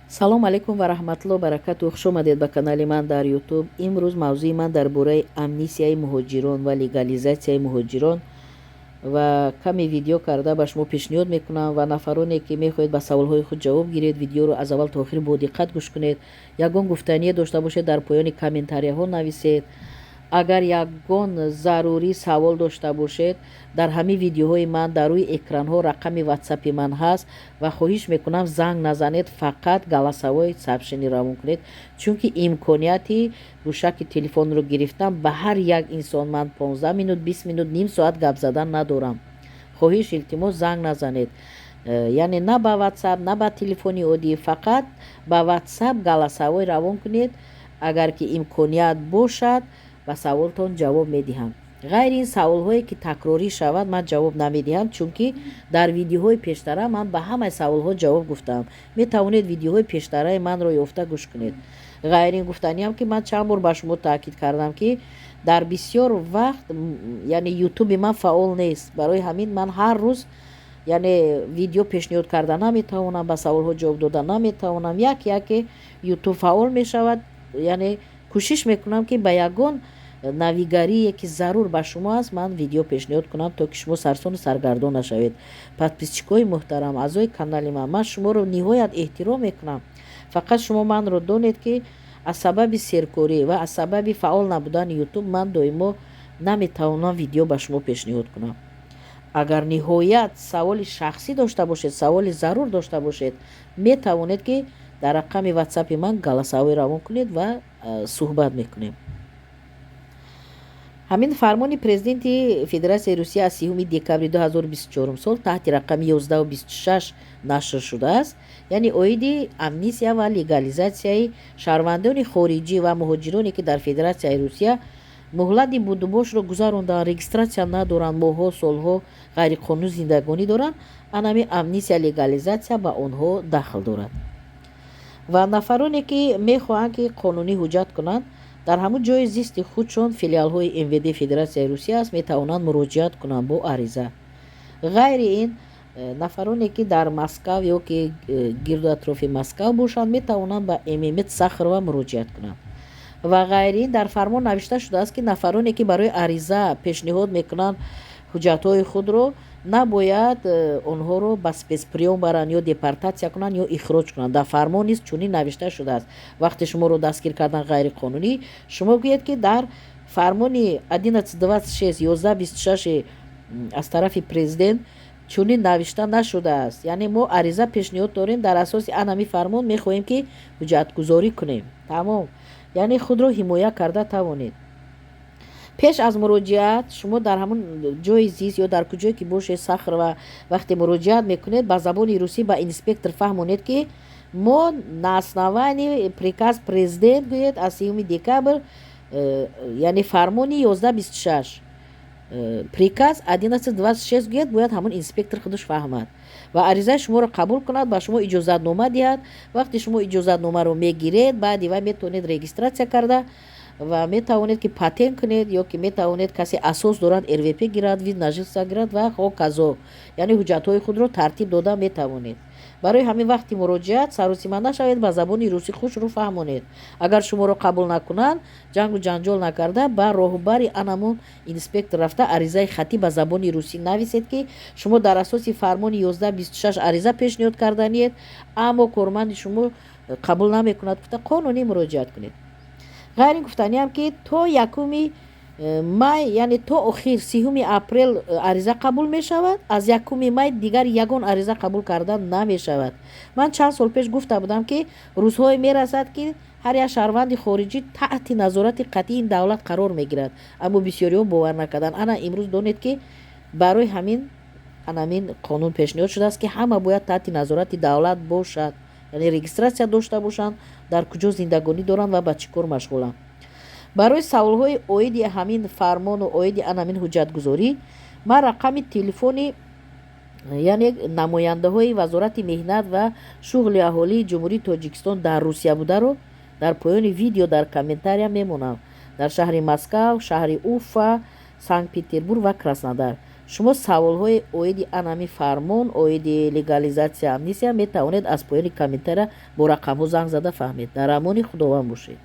салому алайкум ва раҳматуллоҳи ва баракатуҳ. хуш омадед ба канали ман дар ютуб. имрӯз мавзӯи ман дар бораи амнистияи муҳоҷирон ва легализатсияи муҳоҷирон ва каме видео карда ба шумо пешниҳод мекунам ва нафароне ки мехоҳед ба саволҳои худ ҷавоб гиред, видеоро аз аввал то охир бо диққат гӯш кунед. ягон гуфтание дошта бошед, дар поёни комментарияҳо нависед. агар ягон зарурӣ савол дошта бошед, дар ҳамин видеоҳои ман дар рӯи экранҳо рақами ватсапи ман ҳаст ва хоҳиш мекунам занг назанед, фақат галасавои сабшини равон кунед, чунки имконияти гӯшаки телефонро гирифтан ба ҳар як инсон ман 15 минут 20 минут ним соат гап задан надорам. хоҳиш илтимос занг назанед, яъне на ба ватсап, на ба телефони оддӣ, фақат ба ватсап галасавой равон кунед. агар ки имконият бошад ба саволтон ҷавоб медиҳам. ғайри ин саволҳое ки такрорӣ шавад ман ҷавоб намедиҳам, чунки дар видеоҳои пештара ман ба ҳамаи саволҳо ҷавоб гуфтаам. метавонед видеоҳои пештараи манро ёфта гӯш кунед. ғайри ин гуфтаниам ки ман чанд бор ба шумо таъкид кардам ки дар бисёр вақт яъне ютуби ман фаъол нест. барои ҳамин ман ҳар рӯз яъне видео пешниҳод карда наметавонам, ба саволҳо ҷавоб дода наметавонам. яке ютуб фаъол мешавад, яъне кӯшиш мекунам ки ба ягон навигарие ки зарур ба шумо аст ман видео пешниҳод кунам, то ки шумо сарсону саргардон нашавед. подписчикои муҳтарам, аъзои канали ман шуморо ниҳоят эҳтиром мекунам. фақат шумо манро донед ки аз сабаби серкорӣ ва аз сабаби фаъол набудани ютуб ман доимо наметавонам видео ба шумо пешниҳод кунам. агар ниҳоят саволи шахсӣ дошта бошед, саволи зарур дошта бошед, метавонед ки дар рақами ватсапи ман галасавой равон кунед ва суҳбат мекунем. ҳамин фармони президенти федератсияи русия аз 30 декабри 2024 сол таҳти рақами 1126 нашр шудааст. яъне оиди амнистия ва легализатсияи шаҳрвандони хориҷӣ ва муҳоҷироне ки дар федератсияи русия муҳлати будубошро гузарондан, регистратсия надоранд, моҳҳо солҳо ғайриқонунӣ зиндагонӣ доранд, анами амнистия легализатсия ба онҳо дахл дорад. ва нафароне ки мехоҳанд ки қонунӣ ҳуҷҷат кунанд дар ҳамун ҷои зисти худшон филиалҳои МВД Федератсияи Русия аст, метавонанд муроҷиат кунанд бо ариза. ғайри ин нафароне ки дар Москав ё ки гирду атрофи Москав бошанд, метавонанд ба ММТ Сахарова муроҷиат кунанд. ва ғайри ин дар фармон навишта шудааст ки нафароне ки барои ариза пешниҳод мекунанд ҳуҷҷатҳои худро, набояд онҳоро ба спецприём баранд ё депортатсия кунанд ё ихроҷ кунанд. дар фармон низ чунин навишта шудааст. вақте шуморо дастгир кардан ғайриқонунӣ, шумо гӯед ки дар фармони 1126 1126 аз тарафи президент чунин навишта нашудааст. яъне мо ариза пешниҳод дорем, дар асоси анами фармон мехоҳем ки ҳуҷҷатгузорӣ кунем. тамом, яъне худро ҳимоя карда тавонед. пеш аз муроҷиат шумо дар ҳамун ҷои зист ё дар куҷое ки бошед Сахарова вақте муроҷиат мекунед, ба забони русӣ ба инспектор фаҳмонед ки мо на основании приказ президент гӯед аз 30 декабр, яъне фармони 1126 приказ 1126 гӯяд, бояд ҳамун инспектор худаш фаҳмад ва аризаи шуморо қабул кунад, ба шумо иҷозатнома диҳад. вақте шумо иҷозатномаро мегиред, баъди ва метавонед регистратсия карда ва метавонед ки патент кунед ё ки метавонед касе асос дорад РВП гирад, вид на жилса гирад ва ҳоказо, яъне ҳуҷҷатҳои худро тартиб дода метавонед. барои ҳамин вақти муроҷиат саросима нашавед, ба забони русӣ худшро фаҳмонед. агар шуморо қабул накунанд, ҷангу ҷанҷол накарда, ба роҳбари анамон инспектор рафта аризаи хатӣ ба забони русӣ нависед ки шумо дар асоси фармони 1126 ариза пешниҳод карданиед, аммо корманди шумо қабул намекунад, гуфта қонунӣ муроҷиат кунед. ғайри гуфтаниам ки то 1 май, яъне то охир 30 апрел ариза қабул мешавад, аз 1 май дигар ягон ариза қабул карда намешавад. ман чанд сол пеш гуфта будам ки рӯзҳое мерасад ки ҳар як шаҳрванди хориҷӣ таҳти назорати қатъии ин давлат қарор мегирад, аммо бисёриҳо бовар накарданд. ана имрӯз донед ки барои ҳамин анамин қонун пешниҳод шудааст ки ҳама бояд таҳти назорати давлат бошад, яъне регистратсия дошта бошанд, дар куҷо зиндагонӣ доранд ва ба чӣ кор машғуланд. барои саволҳои оиди ҳамин фармону оиди анамин ҳуҷҷатгузорӣ ман рақами телефони яъне намояндаҳои вазорати меҳнат ва шуғли аҳолии ҷумҳурии Тоҷикистон дар Русия бударо дар поёни видео дар комментария мемонам. дар шаҳри Москав, шаҳри Уфа, Санкт Петербург ва Краснодар. шумо саволҳои оиди анами фармон, оиди легализатсия амнистия метавонед аз поёни комментария бо рақамҳо занг зада фаҳмед. дар амони худованд бошед.